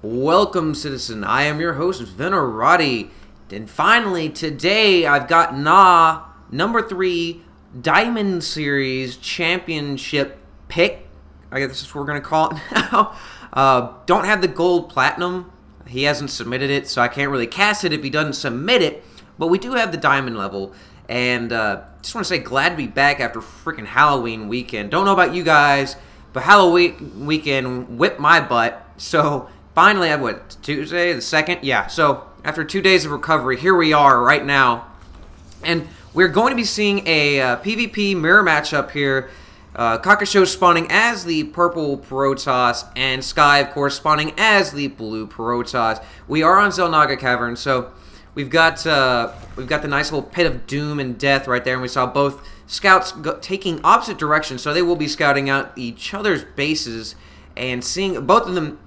Welcome, citizen. I am your host, Venerati. And finally, today, I've got NAW number 3 Diamond Series Championship pick. I guess this is what we're going to call it now. Don't have the gold platinum. He hasn't submitted it, so I can't really cast it if he doesn't submit it. But we do have the diamond level. And just want to say, glad to be back after freaking Halloween weekend. Don't know about you guys, but Halloween weekend whipped my butt. So finally, I what, Tuesday the 2nd? Yeah. So after 2 days of recovery, here we are right now, and we're going to be seeing a PvP mirror matchup here. Cacashosho spawning as the purple Protoss, and Sky, of course, spawning as the blue Protoss. We are on Xel'Naga Cavern, so we've got the nice little pit of doom and death right there, and we saw both scouts taking opposite directions, so they will be scouting out each other's bases and seeing both of them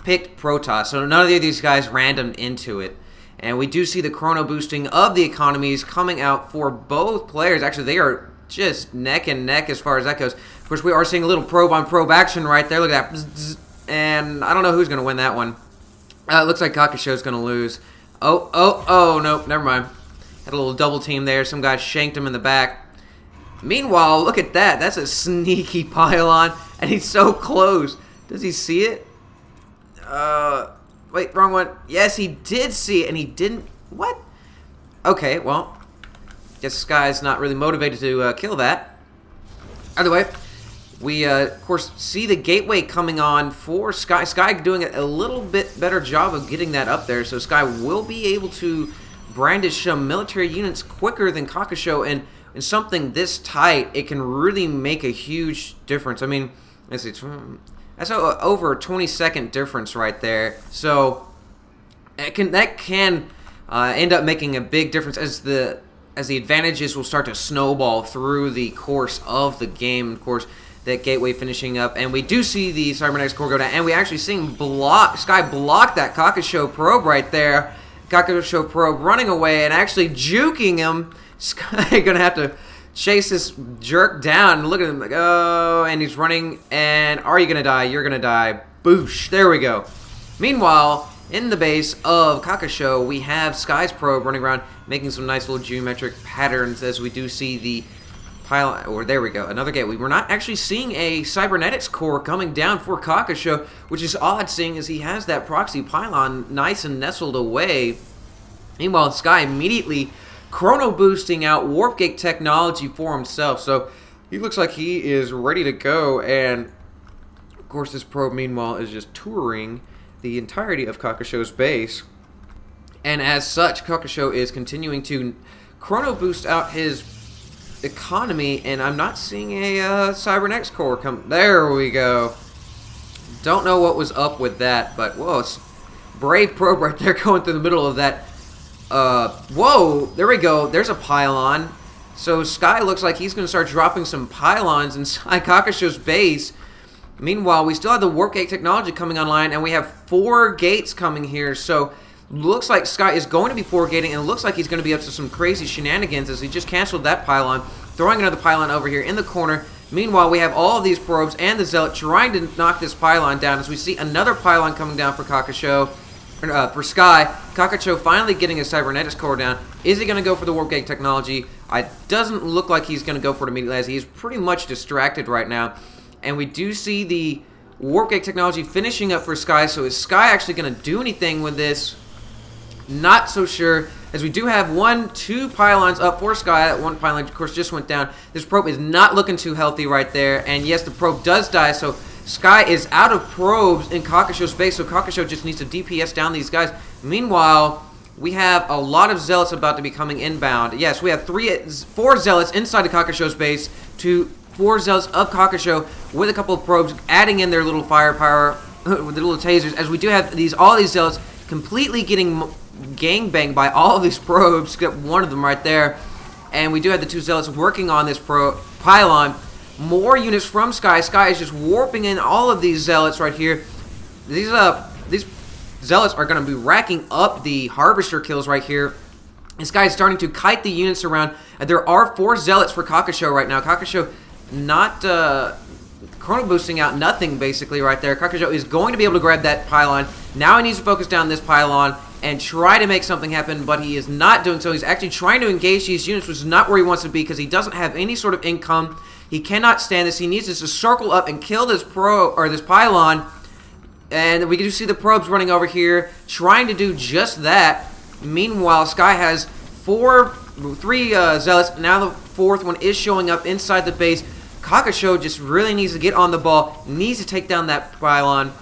picked Protoss, so none of these guys randomed into it. And we do see the chrono boosting of the economies coming out for both players. Actually, they are just neck and neck as far as that goes. Of course, we are seeing a little probe on probe action right there. Look at that. Bzz, bzz. And I don't know who's going to win that one. It looks like Cacashosho's going to lose. Oh, nope, never mind. Had a little double team there. Some guy shanked him in the back. Meanwhile, look at that. That's a sneaky pylon, and he's so close. Does he see it? Wait, wrong one. Yes, he did see it, and he didn't. What? Okay, well, guess this guy's not really motivated to kill that. Either way, we, of course, see the gateway coming on for Sky. Sky doing a little bit better job of getting that up there, so Sky will be able to brandish some military units quicker than Cacashosho, and in something this tight, it can really make a huge difference. I mean, let's see. That's over a 20-second difference right there. So that can end up making a big difference as the advantages will start to snowball through the course of the game. Of course, that gateway finishing up, and we do see the cybernetics core go down, and we actually see him Sky block that Cacashosho probe right there. Cacashosho probe running away and actually juking him. Sky gonna have to chase this jerk down and look at him like, oh, and he's running, and are you gonna die? You're gonna die. Boosh. There we go. Meanwhile, in the base of Cacashosho, we have Sky's probe running around, making some nice little geometric patterns as we do see the pylon. Or there we go, another gateway. We're not actually seeing a cybernetics core coming down for Cacashosho, which is odd, seeing as he has that proxy pylon nice and nestled away. Meanwhile, Sky immediately chrono boosting out warp gate technology for himself, so he looks like he is ready to go. And of course, this probe meanwhile is just touring the entirety of Cacashosho's base, and as such, Cacashosho is continuing to chrono boost out his economy, and I'm not seeing a cybernetics core come. There we go. Don't know what was up with that, but whoa, it's brave probe right there going through the middle of that. Whoa, there we go. There's a pylon. So Sky looks like he's going to start dropping some pylons inside Cacashosho's base. Meanwhile, we still have the warp gate technology coming online, and we have 4 gates coming here. So looks like Sky is going to be 4 gating, and it looks like he's going to be up to some crazy shenanigans as he just canceled that pylon, throwing another pylon over here in the corner. Meanwhile, we have all of these probes and the Zealot trying to knock this pylon down as we see another pylon coming down for Cacashosho. For Sky, Cacashosho finally getting his cybernetics core down. Is he going to go for the warp gate technology? It doesn't look like he's going to go for it immediately, as he's pretty much distracted right now. And we do see the warp gate technology finishing up for Sky. So is Sky actually going to do anything with this? Not so sure, as we do have 2 pylons up for Sky. That one pylon, of course, just went down. This probe is not looking too healthy right there. And yes, the probe does die, so Sky is out of probes in Cacashosho's base, so Cacashosho just needs to DPS down these guys. Meanwhile, we have a lot of Zealots about to be coming inbound. Yes, we have 4 Zealots inside of Cacashosho's base to 4 Zealots of Cacashosho with a couple of probes adding in their little firepower with the little tasers, as we do have all these Zealots completely getting gangbanged by all of these probes, except one of them right there. And we do have the 2 Zealots working on this pylon. More units from Sky. Sky is just warping in all of these Zealots right here. These Zealots are going to be racking up the Harvester kills right here. This guy is starting to kite the units around. There are 4 Zealots for Cacashosho right now. Cacashosho not chrono boosting out nothing basically right there. Cacashosho is going to be able to grab that pylon. Now he needs to focus down this pylon and try to make something happen, but he is not doing so. He's actually trying to engage these units, which is not where he wants to be because he doesn't have any sort of income. He cannot stand this. He needs to circle up and kill this this pylon. And we do see the probes running over here, trying to do just that. Meanwhile, Sky has three zealots. Now the fourth one is showing up inside the base. Cacashosho just really needs to get on the ball, needs to take down that pylon.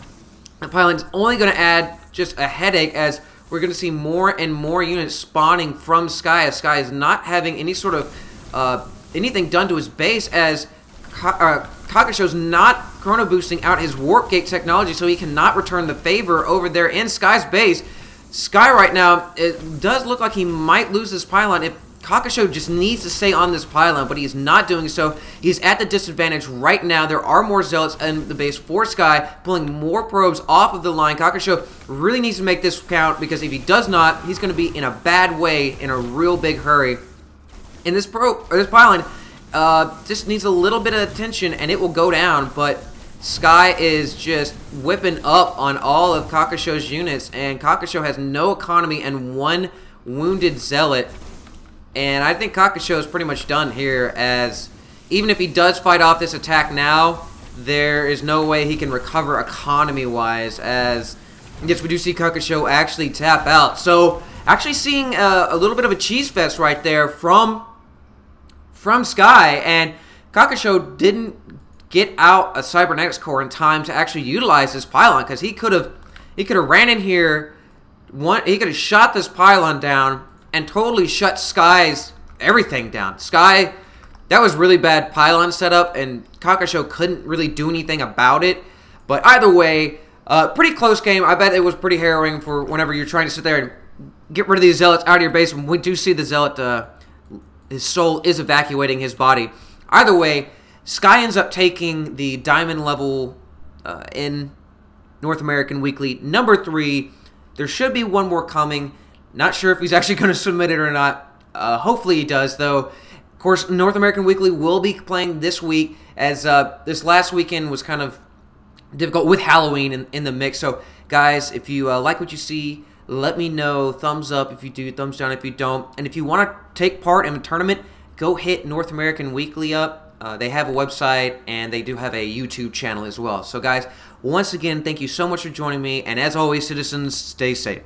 The pylon is only going to add just a headache as we're going to see more and more units spawning from Sky, as Sky is not having any sort of anything done to his base, as Cacashosho's not chrono boosting out his warp gate technology, so he cannot return the favor over there in Sky's base. Sky right now, it does look like he might lose this pylon if Cacashosho just needs to stay on this pylon, but he's not doing so. He's at the disadvantage right now. There are more zealots in the base for Sky, pulling more probes off of the line. Cacashosho really needs to make this count, because if he does not, he's going to be in a bad way, in a real big hurry. And this pylon just needs a little bit of attention, and it will go down, but Sky is just whipping up on all of Cacashosho's units, and Cacashosho has no economy and one wounded zealot. And I think Cacashosho is pretty much done here, as even if he does fight off this attack now, there is no way he can recover economy-wise, as yes, we do see Cacashosho actually tap out. So actually seeing a little bit of a cheese fest right there from Sky, and Cacashosho didn't get out a cybernetics core in time to actually utilize this pylon, because he could have ran in here, he could have shot this pylon down and totally shut Sky's everything down. Sky, that was really bad pylon setup, and Cacashosho couldn't really do anything about it. But either way, pretty close game. I bet it was pretty harrowing for whenever you're trying to sit there and get rid of these zealots out of your base. And we do see the zealot, his soul is evacuating his body. Either way, Sky ends up taking the diamond level in North American Weekly number 3. There should be one more coming. Not sure if he's actually going to submit it or not. Hopefully he does, though. Of course, North American Weekly will be playing this week, as this last weekend was kind of difficult with Halloween in the mix. So, guys, if you like what you see, let me know. Thumbs up if you do, thumbs down if you don't. And if you want to take part in a tournament, go hit North American Weekly up. They have a website, and they do have a YouTube channel as well. So, guys, once again, thank you so much for joining me. And as always, citizens, stay safe.